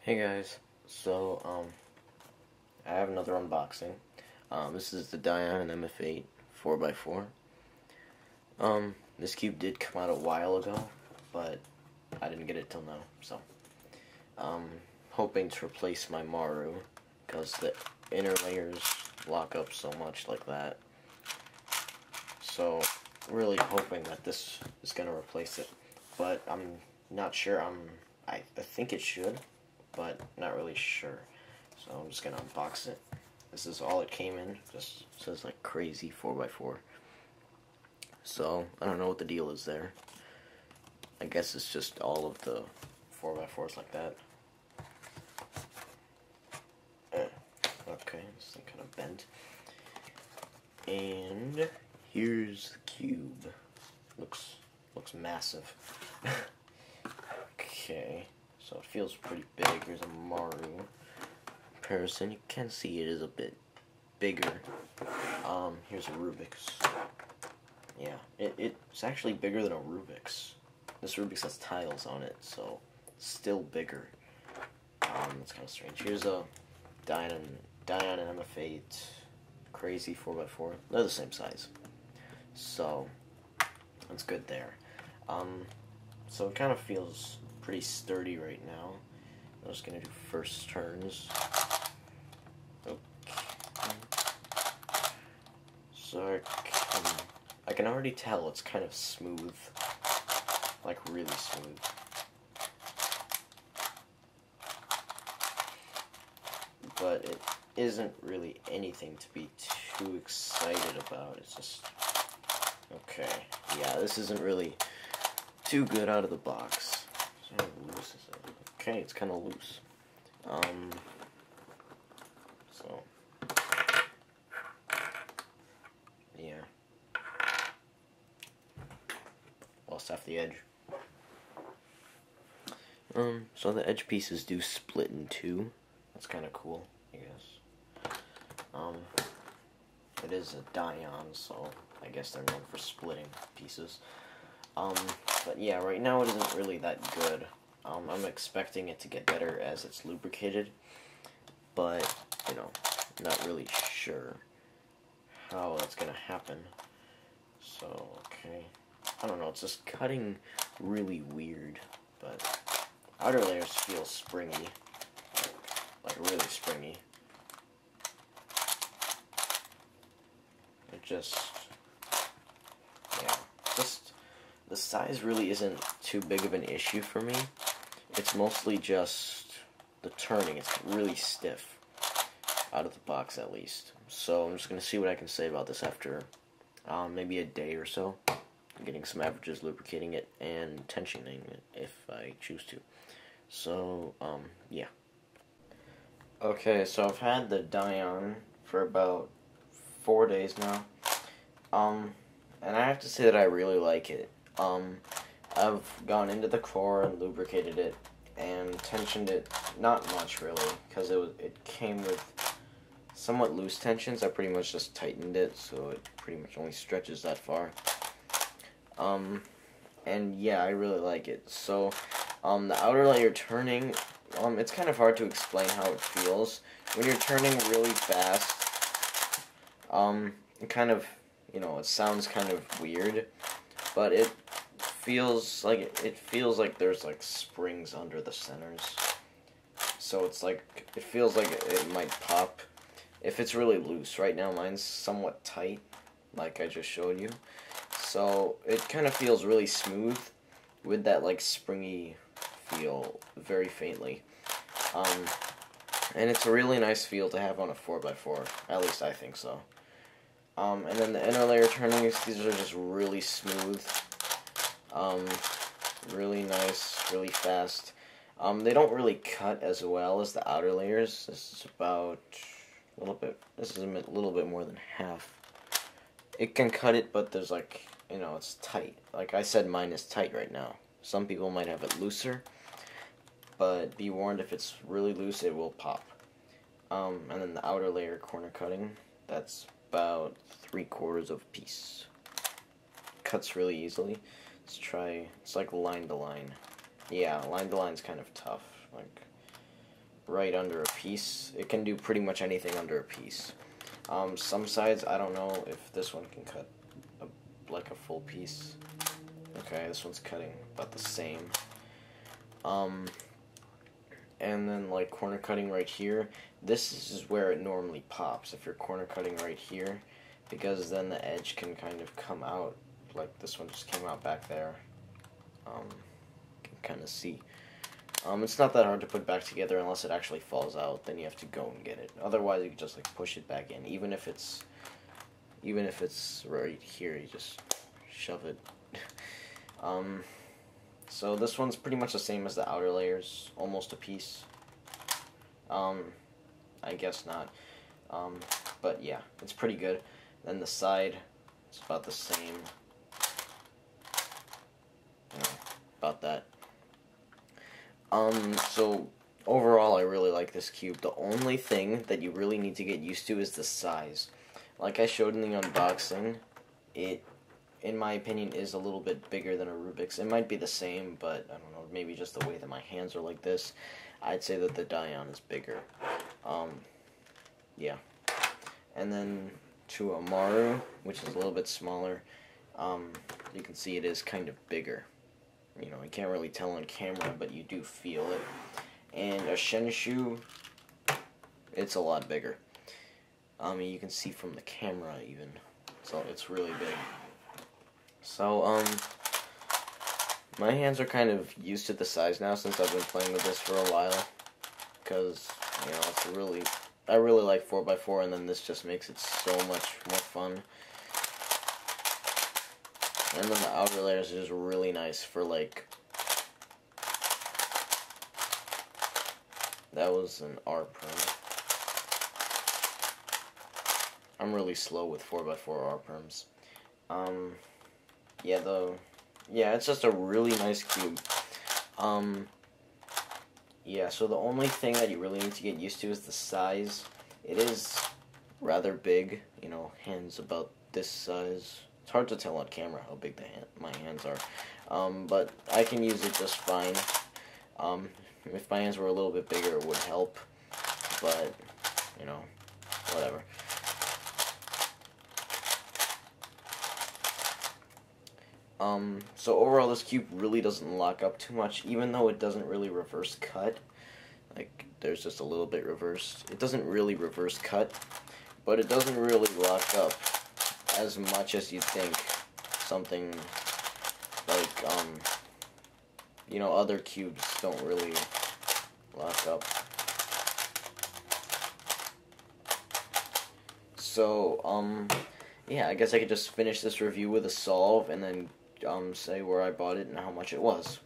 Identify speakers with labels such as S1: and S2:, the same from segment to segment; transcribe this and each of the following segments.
S1: Hey guys, I have another unboxing. This is the Dayan+Mf8 4x4. This cube did come out a while ago, but I didn't get it till now, so hoping to replace my Maru, because the inner layers lock up so much like that. So, really hoping that this is going to replace it, but I'm not sure. I think it should, but not really sure. So I'm just gonna unbox it. This is all it came in. Just says like crazy 4x4. So I don't know what the deal is there. I guess it's just all of the 4x4s like that. Okay, this thing kind of bent. And here's the cube. Looks massive. Okay. So it feels pretty big. Here's a Maru comparison. You can see it is a bit bigger. Here's a Rubik's. Yeah, it's actually bigger than a Rubik's. This Rubik's has tiles on it, so it's still bigger. It's kind of strange. Here's a Dayan+Mf8 crazy 4x4. They're the same size, so that's good there. So it kind of feels pretty sturdy right now. I'm just gonna do first turns. Okay. So I can already tell it's kind of smooth, like really smooth. But it isn't really anything to be too excited about. It's just okay. Yeah, this isn't really too good out of the box. So how loose is it? Okay, it's kind of loose. So yeah, lost half the edge. So the edge pieces do split in two. That's kind of cool, I guess. It is a Dayan, so I guess they're known for splitting pieces. But yeah, right now it isn't really that good. I'm expecting it to get better as it's lubricated, but, you know, not really sure how that's gonna happen. So, okay. I don't know, it's just cutting really weird, but outer layers feel springy. Like really springy. It just, yeah, just, the size really isn't too big of an issue for me. It's mostly just the turning. It's really stiff, out of the box at least. So I'm just going to see what I can say about this after maybe a day or so. Getting some averages, lubricating it, and tensioning it if I choose to. So, yeah. Okay, so I've had the Dayan for about 4 days now. And I have to say that I really like it. I've gone into the core and lubricated it and tensioned it, not much really, because it came with somewhat loose tensions. I pretty much just tightened it, so it pretty much only stretches that far. And yeah, I really like it. So, the outer layer turning, it's kind of hard to explain how it feels. When you're turning really fast, it kind of, you know, it sounds kind of weird, but it feels like there's like springs under the centers. So it's like, it feels like it might pop if it's really loose. Right now mine's somewhat tight, like I just showed you. So it kind of feels really smooth with that like springy feel very faintly. And it's a really nice feel to have on a 4x4, at least I think so. And then the inner layer turnings, these are just really smooth, really nice, really fast. They don't really cut as well as the outer layers. This is about a little bit more than half. It can cut it, but there's like, you know, it's tight. Like I said, mine is tight right now. Some people might have it looser, but be warned, if it's really loose, it will pop. And then the outer layer corner cutting, that's about 3/4 of a piece. Cuts really easily. Let's try, it's like line to line. Yeah, line to line's kind of tough. Like, right under a piece. It can do pretty much anything under a piece. Some sides, I don't know if this one can cut like a full piece. Okay, this one's cutting about the same. And then like corner cutting right here, this is where it normally pops if you're corner cutting right here, because then the edge can kind of come out, like this one just came out back there. You can kind of see. It's not that hard to put back together unless it actually falls out, then you have to go and get it. Otherwise you can just like push it back in, even if it's right here, you just shove it. So this one's pretty much the same as the outer layers, almost a piece. I guess not. But yeah, it's pretty good. Then the side, it's about the same. You know, about that. So overall I really like this cube. The only thing that you really need to get used to is the size. Like I showed in the unboxing, it, in my opinion, is a little bit bigger than a Rubik's. It might be the same, but I don't know, maybe just the way that my hands are like this, I'd say that the Dayan is bigger. Yeah. And then to a Maru, which is a little bit smaller, you can see it is kind of bigger. You know, you can't really tell on camera, but you do feel it. And a Shenshu, it's a lot bigger. You can see from the camera even, so it's really big. So, my hands are kind of used to the size now since I've been playing with this for a while. Because, you know, it's really, I really like 4x4, and then this just makes it so much more fun. And then the outer layers are just really nice for, like, that was an R perm. I'm really slow with 4x4 R perms. Yeah, it's just a really nice cube. Yeah, so the only thing that you really need to get used to is the size. It is rather big, you know, hands about this size. It's hard to tell on camera how big my hands are, but I can use it just fine. If my hands were a little bit bigger, it would help, but, you know, whatever. So overall, this cube really doesn't lock up too much, even though it doesn't really reverse cut. Like, there's just a little bit reversed. It doesn't really reverse cut, but it doesn't really lock up as much as you'd think. Something like, you know, other cubes don't really lock up. So, yeah, I guess I could just finish this review with a solve and then say where I bought it and how much it was.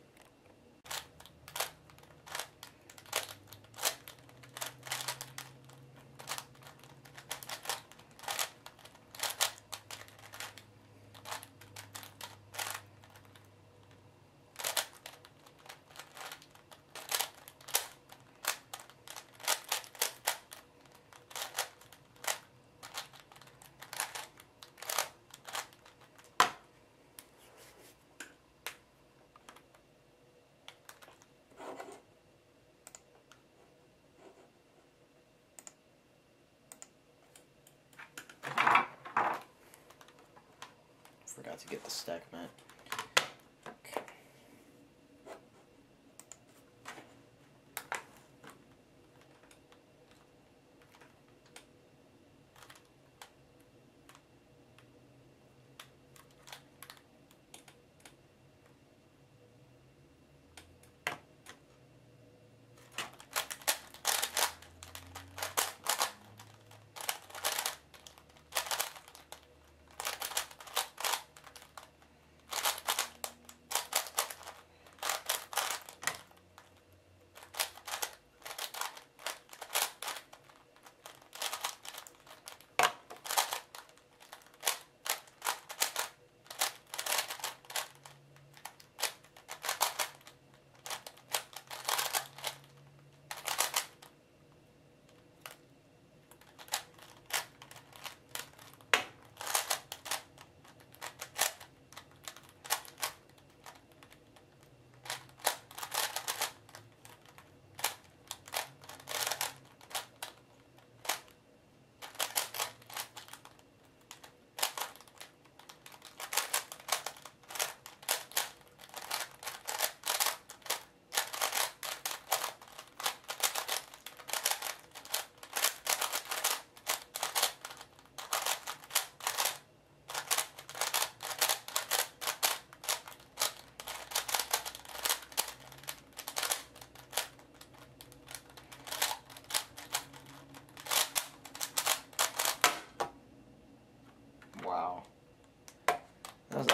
S1: Forgot to get the stack mat. Okay.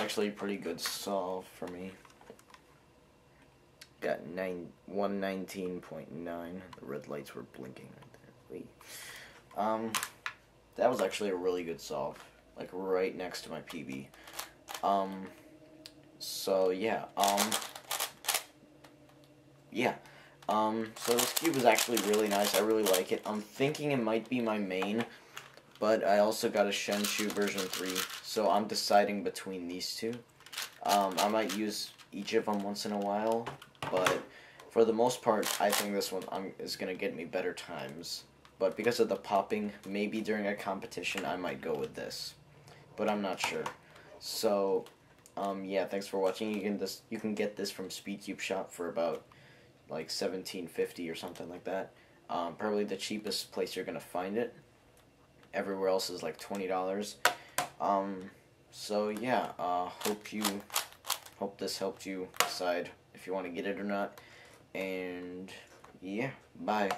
S1: actually a pretty good solve for me. Got 119.9. The red lights were blinking right there. Wait. That was actually a really good solve. Like right next to my PB. So yeah. So this cube is actually really nice. I really like it. I'm thinking it might be my main, but I also got a Shenshu version 3, so I'm deciding between these two. I might use each of them once in a while, but for the most part, I think this one is going to get me better times. But because of the popping, maybe during a competition, I might go with this. But I'm not sure. So, yeah, thanks for watching. You can get this from Speedcube Shop for about like $17.50 or something like that. Probably the cheapest place you're gonna find it. Everywhere else is like $20. So yeah, hope this helped you decide if you want to get it or not. And yeah, bye.